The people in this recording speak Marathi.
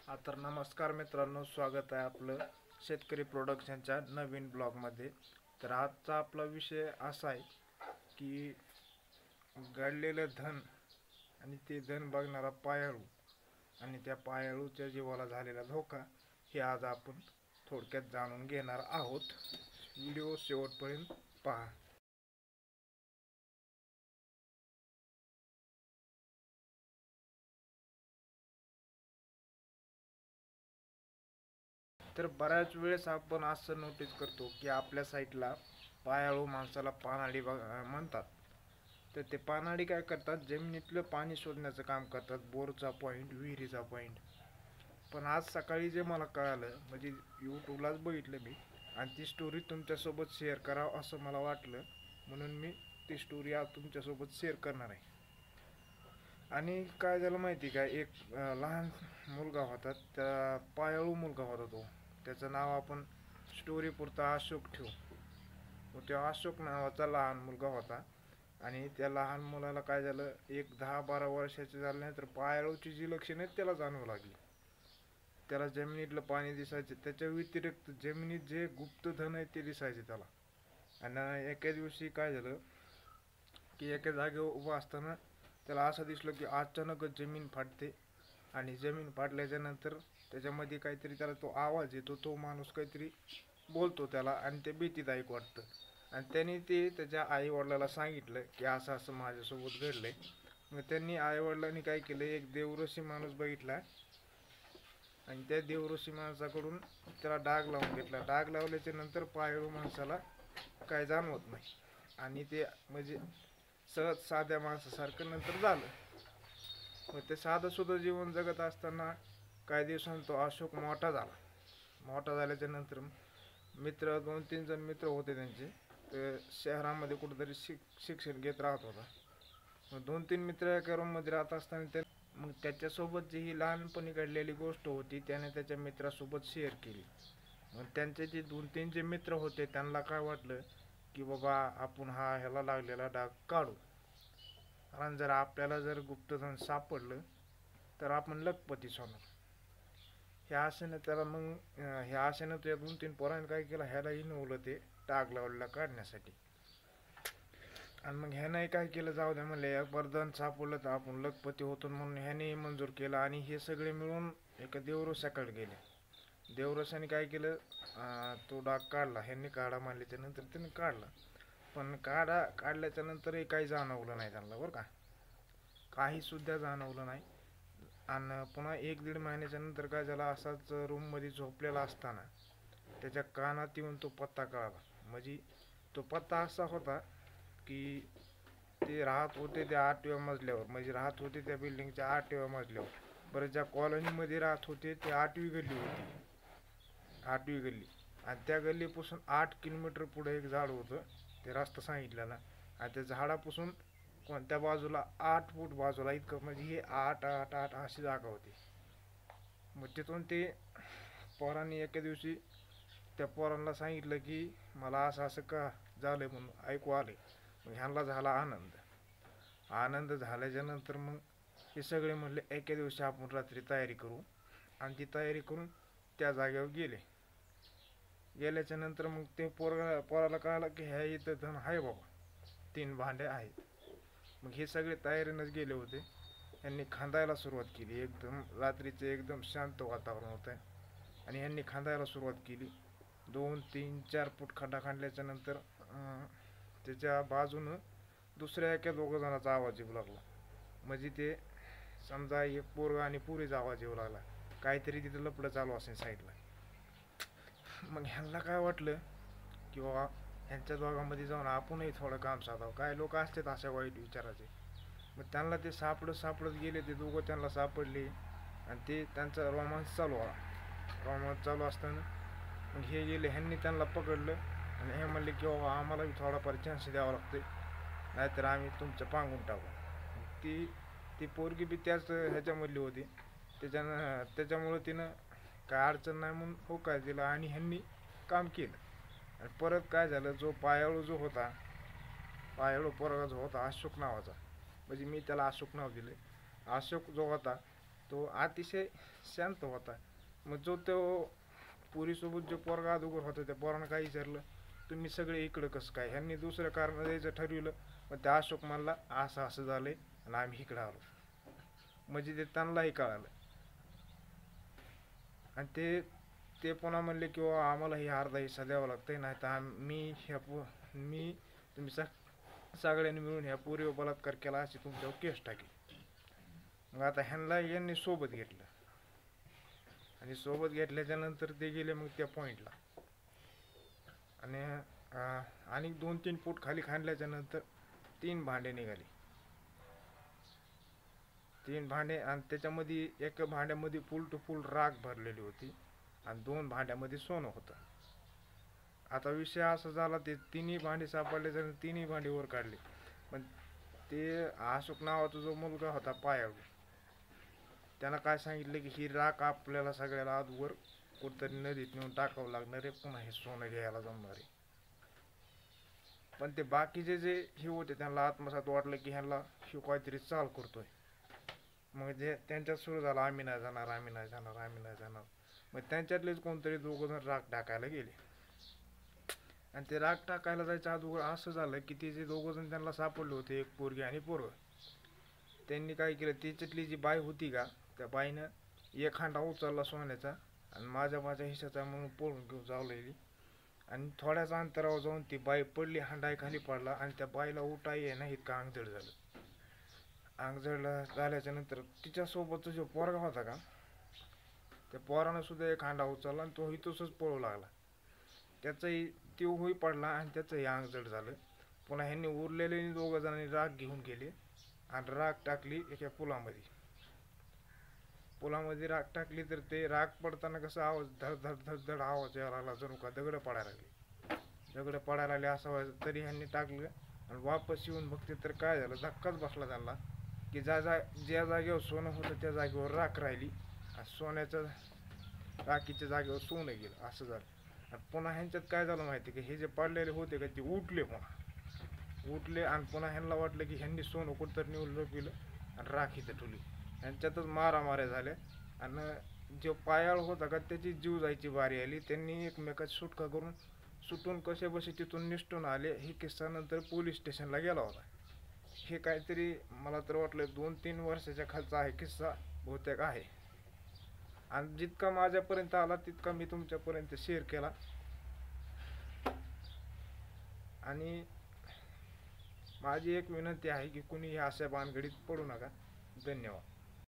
तर नमस्कार मित्रांनो, स्वागत आहे आपलं शेतकरी प्रोडक्शनच्या नवीन ब्लॉगमध्ये. तर आजचा आपला विषय असा आहे की गाडलेलं धन आणि ते धन बघणारा पायाळू आणि त्या पायाळूच्या जीवाला झालेला धोका हे आज आपण थोडक्यात जाणून घेणार आहोत. व्हिडिओ शेवटपर्यंत पहा. तर बऱ्याच वेळेस आपण असं नोटीस करतो की आपल्या साईडला पायाळू माणसाला पानाडी म्हणतात. तर ते पानाडी काय करतात, जमिनीतलं पाणी शोधण्याचं काम करतात, बोरचा पॉईंट, विहिरीचा पॉईंट. पण आज सकाळी जे मला कळालं, म्हणजे यूट्यूबलाच बघितलं मी, आणि ती स्टोरी तुमच्यासोबत शेअर करावं असं मला वाटलं, म्हणून मी ती स्टोरी आज तुमच्यासोबत शेअर करणार आहे. आणि काय झालं माहिती का, एक लहान मुलगा होता, त्या पायाळू मुलगा होता तो. त्याचं नाव आपण स्टोरी पुरता अशोक ठेवू. त्या अशोक नावाचा लहान मुलगा होता. आणि त्या लहान मुलाला काय झालं, एक 10-12 वर्षाचे झाल्यानंतर पायाळूची जी लक्षणं आहेत त्याला जाणवू लागली. त्याला जमिनीतलं पाणी दिसायचं, त्याच्या व्यतिरिक्त जमिनीत जे गुप्तधन आहे ते दिसायचे त्याला. आणि एके दिवशी काय झालं की एका जागेवर उभं असताना त्याला असं दिसलं की अचानकच जमीन फाटते. आणि जमीन फाटल्याच्या नंतर त्याच्यामध्ये काहीतरी, त्याला तो आवाज येतो, तो माणूस काहीतरी बोलतो त्याला, आणि ते भीतीदायक वाटतं. आणि त्यांनी ते त्याच्या आईवडिलाला सांगितलं की असं असं माझ्यासोबत घडलंय. मग त्यांनी आईवडिलांनी काय केलं, एक देवऋषी माणूस बघितला आणि त्या देवऋषी माणसाकडून त्याला डाग लावून घेतला. डाग लावल्याच्या नंतर पायाळू माणसाला काय जाणवत नाही, आणि ते म्हणजे सहज साध्या माणसासारखं नंतर झालं. मग ते साधं सुद्धा जीवन जगत असताना काही दिवसांनी तो अशोक मोठा झाला. मोठा झाल्याच्या नंतर मित्र, 2-3 जण मित्र होते त्यांचे, तर शहरामध्ये कुठेतरी शिक्षण घेत राहत होता. मग 2-3 मित्र एका रूममध्ये राहत असताना मग त्याच्यासोबत जी ही लहानपणी घडलेली गोष्ट होती त्याने त्याच्या मित्रासोबत शेअर केली. मग त्यांचे जे 2-3 जे मित्र होते त्यांना काय वाटलं की बाबा आपण ह्याला लागलेला डाग काढू, कारण जर आपल्याला जर गुप्तधन सापडलं तर आपण लखपतीच होणार. ह्या आशेनं त्याला मग ह्या आशेनं त्या 2-3 पोरांनी काय केलं, ह्यालाही नवलं ते डाग लावलेला काढण्यासाठी. आणि मग ह्यानं काय केलं, जाऊ द्या म्हणले, एक वरदान सापडलं तर आपण लखपती होतो, म्हणून ह्याने मंजूर केलं. आणि हे सगळे मिळून एका देवऋषाकडे गेले. देवऋषाने काय केलं, तो डाग काढला. ह्यांनी काढा मारल्याच्या नंतर त्याने काढला. पण काढल्याच्या नंतरही काही जाणवलं नाही त्यांना, बरं का, काही सुद्धा जाणवलं नाही. आणि पुन्हा 1-1.5 महिन्याच्या नंतर काय झालं, असाच रूममध्ये झोपलेला असताना त्याच्या कानात येऊन तो पत्ता कळाला. म्हणजे तो पत्ता असा होता की ते राहत होते त्या 8व्या मजल्यावर, म्हणजे राहत होते त्या बिल्डिंगच्या 8व्या मजल्यावर. बरं, ज्या कॉलनीमध्ये राहत होते ते 8वी गल्ली होती, 8वी गल्ली. आणि त्या गल्लीपासून 8 किलोमीटर पुढे एक झाड होतं, ते रस्ता सांगितलेला. आणि त्या झाडापासून कोणत्या बाजूला 8 फूट बाजूला इतकं, म्हणजे हे 8-8-8 अशी जागा होती. मग तिथून ते पोरांनी एके दिवशी त्या पोरांना सांगितलं की मला असं असं का झालंय म्हणून ऐकू आले. मग ह्यांना झाला आनंद. आनंद झाल्याच्या नंतर मग हे सगळे म्हणले एके दिवशी आपण रात्री तयारी करू. आणि ती तयारी करून त्या जागेवर गेल्याच्या नंतर मग ते पोराला कळालं की ह्या इथं धन आहे बाबा, 3 भांडे आहेत. मग हे सगळे तयारीनंच गेले होते. यांनी खांदायला सुरुवात केली. एकदम रात्रीचं एकदम शांत वातावरण होतं आणि यांनी खांदायला सुरुवात केली. 2-3-4 फूट खड्डा खांदल्याच्या नंतर त्याच्या बाजूनं दुसऱ्या एका 2 जणांचा आवाज येऊ लागला. म्हणजे ते समजा एक पोरगा आणि पुरीचा आवाज येऊ लागला, काहीतरी तिथं लफडं चालू असेल साईडला. मग ह्यांना काय वाटलं की बाबा ह्यांच्या दोघांमध्ये जाऊन आपणही थोडं काम साधावं. काय लोक असतात अशा वाईट विचाराचे. मग त्यांना ते सापडत गेले, ते दोघं त्यांना सापडले आणि ते त्यांचा रोमांस चालू आला. रोमांस चालू असताना मग हे गेले, ह्यांनी त्यांना पकडलं आणि हे म्हणले की बाबा आम्हाला थोडाफार चान्स द्यावा लागते, नाहीतर आम्ही तुमचं पांगून टाकू. ती ती पोरगी बी त्याच ह्याच्यामधली होती. त्याच्यामुळं तिनं काय अडचण नाही म्हणून होकार दिला आणि ह्यांनी काम केलं. आणि परत काय झालं, जो पायाळू पोरगा जो होता अशोक नावाचा, म्हणजे मी त्याला अशोक नाव दिले. अशोक जो होता तो अतिशय शांत होता. मग जो तो पोरीसोबत जो पोरगा अगोदर होता त्या पोरानं काय विचारलं, तुम्ही सगळे इकडं कसं काय? ह्यांनी दुसरं कारण द्यायचं ठरविलं. मग त्या अशोक म्हणला असं असं झालंय आणि आम्ही इकडं आलो. म्हणजे ते त्यांनाही कळालं. आणि ते ते पुन्हा म्हणले की आम्हाला ही अर्धा हिस्सा द्यावा लागतंय, नाही तर मी तुम्ही सगळ्यांनी मिळून ह्या पोरीवर बलात्कार केला अशी तुमच्यावर केस टाकेल. मग आता यांनी सोबत घेतलं आणि सोबत घेतल्याच्या नंतर ते गेले मग त्या पॉइंटला. आणि आणि 2-3 फूट खाली खांदल्याच्या नंतर 3 भांडे निघाली. 3 भांडे आणि त्याच्यामध्ये एका भांड्यामध्ये फुल टू फुल राख भरलेली होती आणि 2 भांड्यामध्ये सोनं होतं. आता विषय असा झाला, ते तिन्ही भांडी सापडले तर तिन्ही भांडी वर काढली. पण ते अशोक नावाचा जो मुलगा होता पायाळू, त्यानं काय सांगितलं की ही राख आपल्याला सगळ्याला आजवर कुठतरी नदीत नेऊन टाकावं लागणार आहे, पुन्हा हे सोनं घ्यायला जमणार आहे. पण ते बाकीचे जे हे होते त्यांना आत्मसात वाटलं की ह्यांना शिव काहीतरी चाल करतोय. मग जे त्यांच्यात सुरू झालं, आम्ही नाही जाणार, आम्ही नाही जाणार, आम्ही नाही जाणार. मग त्यांच्यातलेच कोणतरी 2 जण राख टाकायला गेले. आणि ते राख टाकायला जायच्या अगोदर असं झालं की ते जे 2 जण त्यांना सापडले होते, एक पोरगी आणि पोरग, त्यांनी काय केलं, त्याच्यातली जी बाई होती का, त्या बाईनं एक हांडा उचलला सोन्याचा आणि माझ्या हिश्श्याचा म्हणून पळून घेऊन जावलेली. आणि थोड्याच अंतरावर जाऊन ती बाई पडली, हांडाही खाली पडला आणि त्या बाईला उठाई आहे ना इतका अंगजड झालं. अंगजड झाल्याच्या नंतर तिच्यासोबतचा जो पोरगा होता का, त्या पोरानं सुद्धा एक हांडा उचलला आणि तो तसंच पळू लागला. त्याचाही तो होई पडला आणि त्याचंही अंगजड झालं. पुन्हा ह्यांनी उरलेले 2 जणांनी राख घेऊन गेले आणि राख टाकली एका पुलामध्ये राख टाकली. तर ते राख पडताना कसं आवाज धड धड धड धड आवाज यायला लागला, जणू का दगड पडायला लागले असं व्हायचं. तरी ह्यांनी टाकलं आणि वापस येऊन बघते तर काय झालं, धक्काच बसला त्यांना की ज्या जागेवर सोनं होतं त्या जागेवर राख राहिली आणि सोन्याच्या राखीच्या जागेवर सोनं गेलं, असं झालं. आणि पुन्हा ह्यांच्यात काय झालं माहिती की हे जे पडलेले होते का ते उठले आणि पुन्हा ह्यांना वाटलं की ह्यांनी सोनं कुठंतरी नेऊन लपविलं आणि राख इथं ठेवली. ह्यांच्यातच मारामाऱ्या झाल्या आणि जो पायाळ होता का त्याची जीव जायची बारी आली. त्यांनी एकमेकाची सुटका करून सुटून कसे बसे तिथून निष्ठून आले. ही किस्सा नंतर पोलीस स्टेशनला गेला होता. हे काहीतरी मला तर वाटलं 2-3 वर्षाच्या खालचा आहे किस्सा बहुतेक आहे. आणि जितका माझ्यापर्यंत आला तितका मी तुमच्यापर्यंत शेअर केला. आणि माझी एक विनंती आहे की कुणी अशा भानगडीत पडू नका. धन्यवाद.